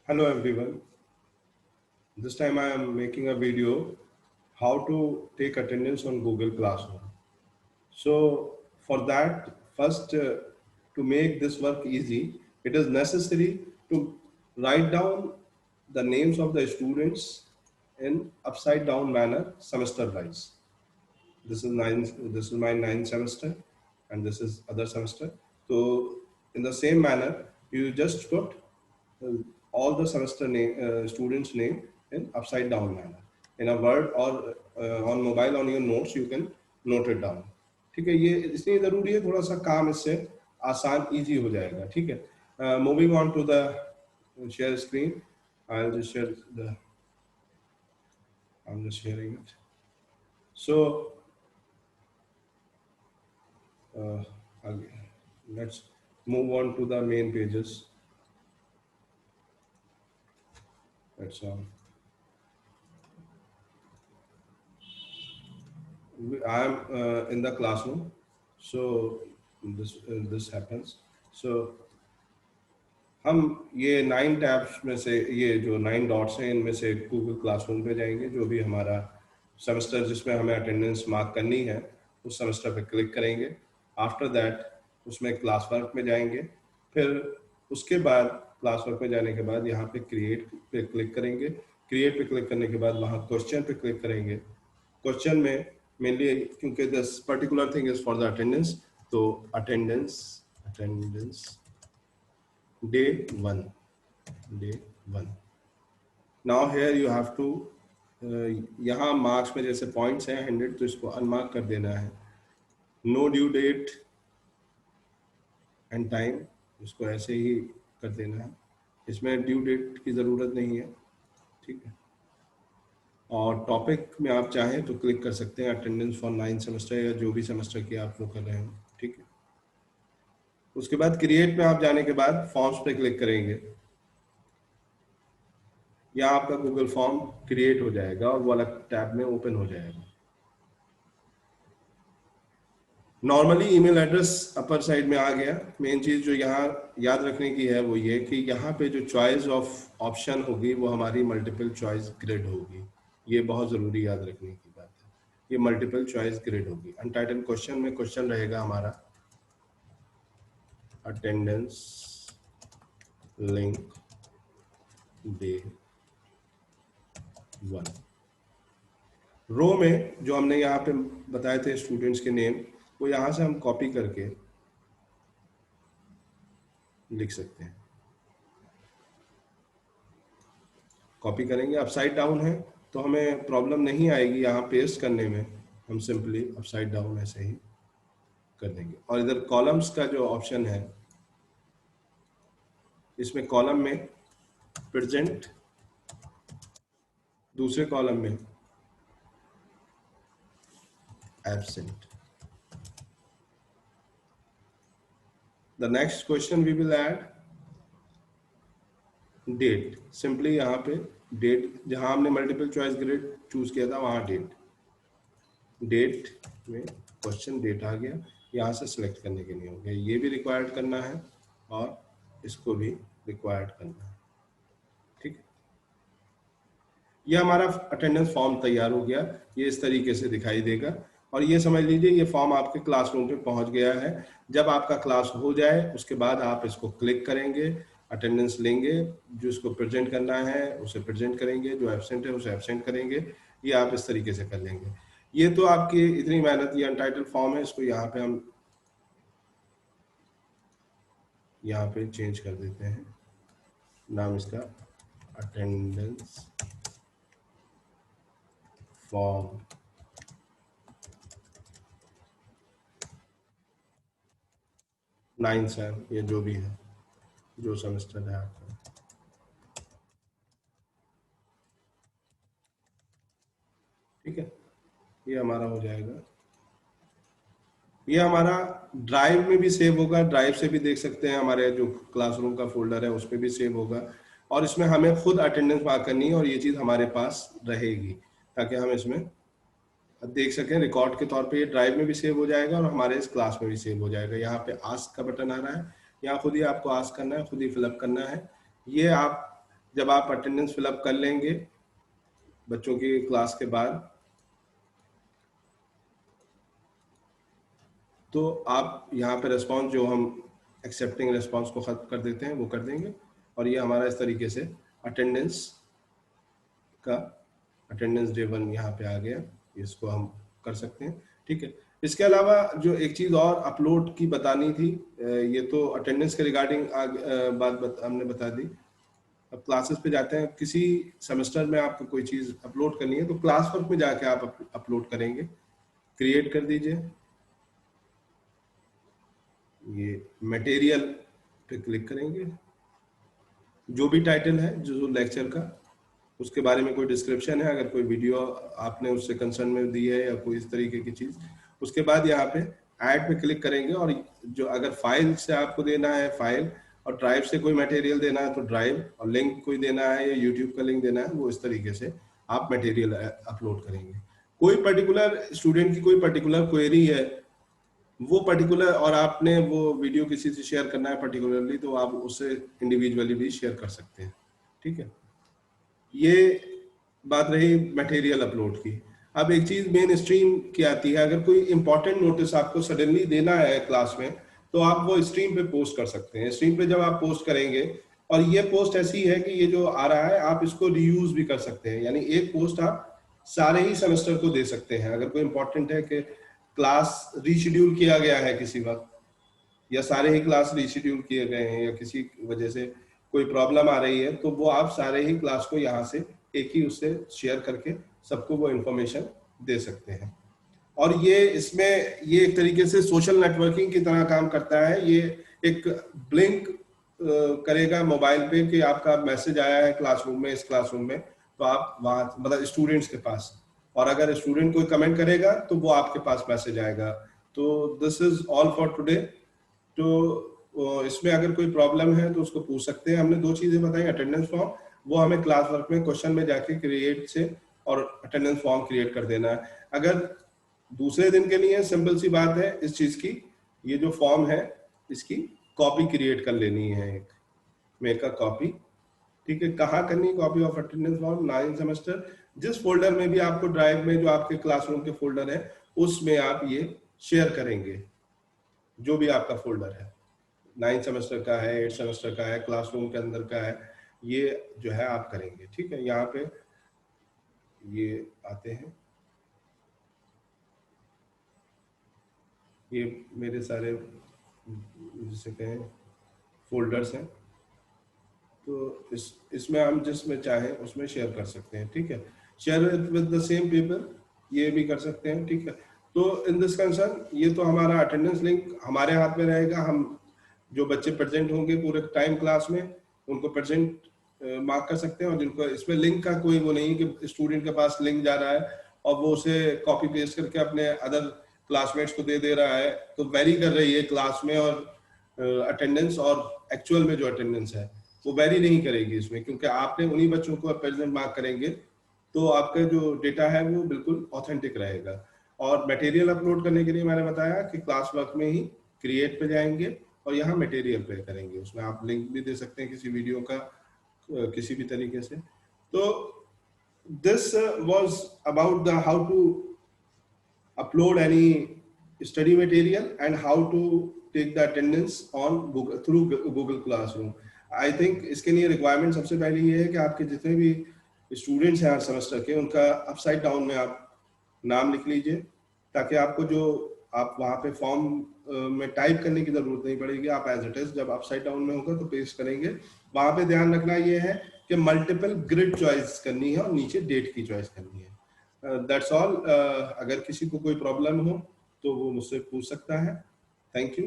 Hello everyone. This time I am making a video how to take attendance on Google Classroom. So for that, first to make this work easy, it is necessary to write down the names of the students in upside down manner semester wise. This is my ninth semester and this is other semester. So in the same manner, you just put uh, all the semester name, students name in upside down manner. In a word or on mobile on your notes, you can note it down. ठीक है, ये इसलिए ज़रूरी है, थोड़ा सा काम इससे आसान इजी हो जाएगा. ठीक है, moving on to the share screen. I'll just share the, I'm just sharing it. So uh, let's move on to the main pages. That's all. I am in the classroom, so this happens. So हम ये 9 tabs में से, ये जो 9 dots हैं, इनमें से Google classroom पे जाएंगे. जो भी हमारा सेमेस्टर जिसमें हमें अटेंडेंस मार्क करनी है, उस सेमेस्टर पे क्लिक करेंगे. आफ्टर दैट उसमें क्लास वर्क में जाएंगे. फिर उसके बाद क्लास वर्क में जाने के बाद यहाँ पे क्रिएट पे क्लिक करेंगे. क्रिएट पे क्लिक करने के बाद वहाँ क्वेश्चन पे क्लिक करेंगे. क्वेश्चन में मेनली क्योंकि this particular thing is for the attendance, तो attendance day 1. Now here you have to यहाँ मार्क्स में जैसे पॉइंट्स हैं 100, तो इसको अनमार्क कर देना है. No due date and time, इसको ऐसे ही कर देना है. इसमें ड्यू डेट की ज़रूरत नहीं है. ठीक है. और टॉपिक में आप चाहें तो क्लिक कर सकते हैं अटेंडेंस फॉर 9 सेमेस्टर या जो भी सेमेस्टर की आप वो कर रहे हो. ठीक है. उसके बाद क्रिएट में आप जाने के बाद फॉर्म्स पे क्लिक करेंगे. यहाँ आपका गूगल फॉर्म क्रिएट हो जाएगा और वो अलग टैब में ओपन हो जाएगा. Normally email address upper side में आ गया. मेन चीज़ जो यहाँ याद रखने की है वो ये कि यहाँ पे जो चॉइस ऑफ ऑप्शन होगी वो हमारी मल्टीपल चॉइस ग्रिड होगी. ये बहुत ज़रूरी याद रखने की बात है. ये मल्टीपल चॉइस ग्रिड होगी. अनटाइटल्ड क्वेश्चन में क्वेश्चन रहेगा हमारा अटेंडेंस लिंक डे 1. रो में जो हमने यहाँ पे बताए थे स्टूडेंट्स के नेम, वो यहाँ से हम कॉपी करके लिख सकते हैं. कॉपी करेंगे, अपसाइड डाउन है तो हमें प्रॉब्लम नहीं आएगी यहाँ पेस्ट करने में. हम सिंपली अपसाइड डाउन ऐसे ही कर देंगे. और इधर कॉलम्स का जो ऑप्शन है, इसमें कॉलम में प्रेजेंट, दूसरे कॉलम में absent. The next question we will add date. Simply यहाँ पे डेट, जहाँ हमने मल्टीपल चॉइस ग्रिड चूज किया था वहाँ डेट में क्वेश्चन डेट आ गया. यहाँ से सिलेक्ट करने के लिए हो गया. ये भी रिक्वायर्ड करना है और इसको भी रिक्वायर्ड करना है. ठीक है. ये हमारा अटेंडेंस फॉर्म तैयार हो गया. ये इस तरीके से दिखाई देगा. और ये समझ लीजिए ये फॉर्म आपके क्लासरूम पे पहुंच गया है. जब आपका क्लास हो जाए उसके बाद आप इसको क्लिक करेंगे, अटेंडेंस लेंगे, जो इसको प्रेजेंट करना है उसे प्रेजेंट करेंगे, जो एब्सेंट है उसे एब्सेंट करेंगे. ये आप इस तरीके से कर लेंगे. ये तो आपकी इतनी मेहनत, ये अनटाइटल्ड फॉर्म है, इसको यहाँ पे हम यहाँ पे चेंज कर देते हैं नाम इसका, अटेंडेंस फॉर्म 9 सेम, ये जो भी है, जो सेमेस्टर है आपका. ठीक है. ये हमारा हो जाएगा. ये हमारा ड्राइव में भी सेव होगा. ड्राइव से भी देख सकते हैं, हमारे जो क्लासरूम का फोल्डर है उस पर भी सेव होगा. और इसमें हमें खुद अटेंडेंस मार्क करनी है और ये चीज़ हमारे पास रहेगी ताकि हम इसमें देख सकें रिकॉर्ड के तौर पे. ये ड्राइव में भी सेव हो जाएगा और हमारे इस क्लास में भी सेव हो जाएगा. यहाँ पे आस्क का बटन आ रहा है, यहाँ खुद ही आपको आस्क करना है, खुद ही फिलअप करना है. ये आप जब आप अटेंडेंस फिलअप कर लेंगे बच्चों की क्लास के बाद, तो आप यहाँ पे रिस्पॉन्स जो हम एक्सेप्टिंग रिस्पॉन्स को खत्म कर देते हैं वो कर देंगे, और ये हमारा इस तरीके से अटेंडेंस का अटेंडेंस डे 1 यहाँ पे आ गया। इसको हम कर सकते हैं, ठीक है। इसके अलावा जो एक चीज़ और अपलोड की बतानी थी, ये तो अटेंडेंस के रिगार्डिंग बात हमने बता दी। अब क्लासेस पे जाते हैं, किसी सेमेस्टर में आपको कोई चीज़ अपलोड करनी है तो क्लास वर्क में जाके आप अपलोड करेंगे। क्रिएट कर दीजिए, ये मटेरियल पे क्लिक करेंगे, जो भी टाइटल है जो लेक्चर का उसके बारे में कोई डिस्क्रिप्शन है, अगर कोई वीडियो आपने उससे कंसर्न में दी है या कोई इस तरीके की चीज़, उसके बाद यहाँ पे ऐड पे क्लिक करेंगे, और जो अगर फाइल से आपको देना है फाइल, और ड्राइव से कोई मटेरियल देना है तो ड्राइव, और लिंक कोई देना है या यूट्यूब का लिंक देना है, वो इस तरीके से आप मटेरियल अपलोड करेंगे। कोई पर्टिकुलर स्टूडेंट की कोई पर्टिकुलर क्वेरी है, वो पर्टिकुलर, और आपने वो वीडियो किसी से शेयर करना है पर्टिकुलरली, तो आप उससे इंडिविजुअली भी शेयर कर सकते हैं, ठीक है। ये बात रही मटेरियल अपलोड की। अब एक चीज मेन स्ट्रीम की आती है, अगर कोई इंपॉर्टेंट नोटिस आपको सडनली देना है क्लास में, तो आप वो स्ट्रीम पे पोस्ट कर सकते हैं। स्ट्रीम पे जब आप पोस्ट करेंगे, और ये पोस्ट ऐसी है कि ये जो आ रहा है आप इसको रीयूज भी कर सकते हैं, यानी एक पोस्ट आप सारे ही सेमेस्टर को दे सकते हैं। अगर कोई इंपॉर्टेंट है कि क्लास रीशेड्यूल किया गया है किसी वक्त, या सारे ही क्लास रीशेड्यूल किए गए हैं, या किसी वजह से कोई प्रॉब्लम आ रही है, तो वो आप सारे ही क्लास को यहाँ से एक ही उससे शेयर करके सबको वो इंफॉर्मेशन दे सकते हैं। और ये इसमें ये एक तरीके से सोशल नेटवर्किंग की तरह काम करता है। ये एक ब्लिंक करेगा मोबाइल पे कि आपका मैसेज आया है क्लासरूम में, इस क्लासरूम में, तो आप वहाँ मतलब स्टूडेंट्स के पास, और अगर स्टूडेंट कोई कमेंट करेगा तो वो आपके पास मैसेज आएगा। तो this is all for today. तो इसमें अगर कोई प्रॉब्लम है तो उसको पूछ सकते हैं। हमने दो चीजें बताई, अटेंडेंस फॉर्म, वो हमें क्लास वर्क में क्वेश्चन में जाके क्रिएट से और अटेंडेंस फॉर्म क्रिएट कर देना है। अगर दूसरे दिन के लिए सिंपल सी बात है इस चीज की, ये जो फॉर्म है इसकी कॉपी क्रिएट कर लेनी है, एक मेक अ कॉपी, ठीक है। कहाँ करनी है copy of attendance form? 9 semester, जिस फोल्डर में भी आपको ड्राइव में जो आपके क्लासरूम के फोल्डर है उसमें आप ये शेयर करेंगे, जो भी आपका फोल्डर है, 9 सेमेस्टर का है, 8 सेमेस्टर का है, क्लासरूम के अंदर का है, ये जो है आप करेंगे, ठीक है। यहाँ पे ये आते हैं, ये मेरे सारे जिसे कहें फोल्डर्स हैं, तो इसमें हम जिसमें चाहें उसमें शेयर कर सकते हैं, ठीक है। Share with the same paper, ये भी कर सकते हैं, ठीक है। तो इन दिस कंसर्न ये तो हमारा अटेंडेंस लिंक हमारे हाथ में रहेगा। हम जो बच्चे प्रेजेंट होंगे पूरे टाइम क्लास में उनको प्रेजेंट मार्क कर सकते हैं, और जिनको इसमें लिंक का कोई वो नहीं कि स्टूडेंट के पास लिंक जा रहा है और वो उसे कॉपी पेस्ट करके अपने अदर क्लासमेट्स को दे रहा है, तो वेरी कर रही है क्लास में और अटेंडेंस, और एक्चुअल में जो अटेंडेंस है वो वेरी नहीं करेगी इसमें, क्योंकि आपने उन्हीं बच्चों को प्रेजेंट मार्क करेंगे तो आपका जो डेटा है वो बिल्कुल ऑथेंटिक रहेगा। और मटेरियल अपलोड करने के लिए मैंने बताया कि क्लास वर्क में ही क्रिएट पे जाएंगे और यहाँ मटेरियल पे करेंगे, उसमें आप लिंक भी दे सकते हैं किसी वीडियो का किसी भी तरीके से। तो this was about the how to upload any study material and how to take the attendance on Google through Google Classroom. I think इसके लिए रिक्वायरमेंट सबसे पहले ये है कि आपके जितने भी स्टूडेंट्स हैं हर सेमेस्टर के, उनका अपसाइड डाउन में आप नाम लिख लीजिए, ताकि आपको जो आप वहाँ पे फॉर्म में टाइप करने की जरूरत नहीं पड़ेगी। आप एज इट इज जब अपसाइड डाउन में होगा तो पेस्ट करेंगे। वहाँ पे ध्यान रखना ये है कि मल्टीपल ग्रिड चॉइस करनी है और नीचे डेट की चॉइस करनी है। That's all. अगर किसी को कोई प्रॉब्लम हो तो वो मुझसे पूछ सकता है। Thank you.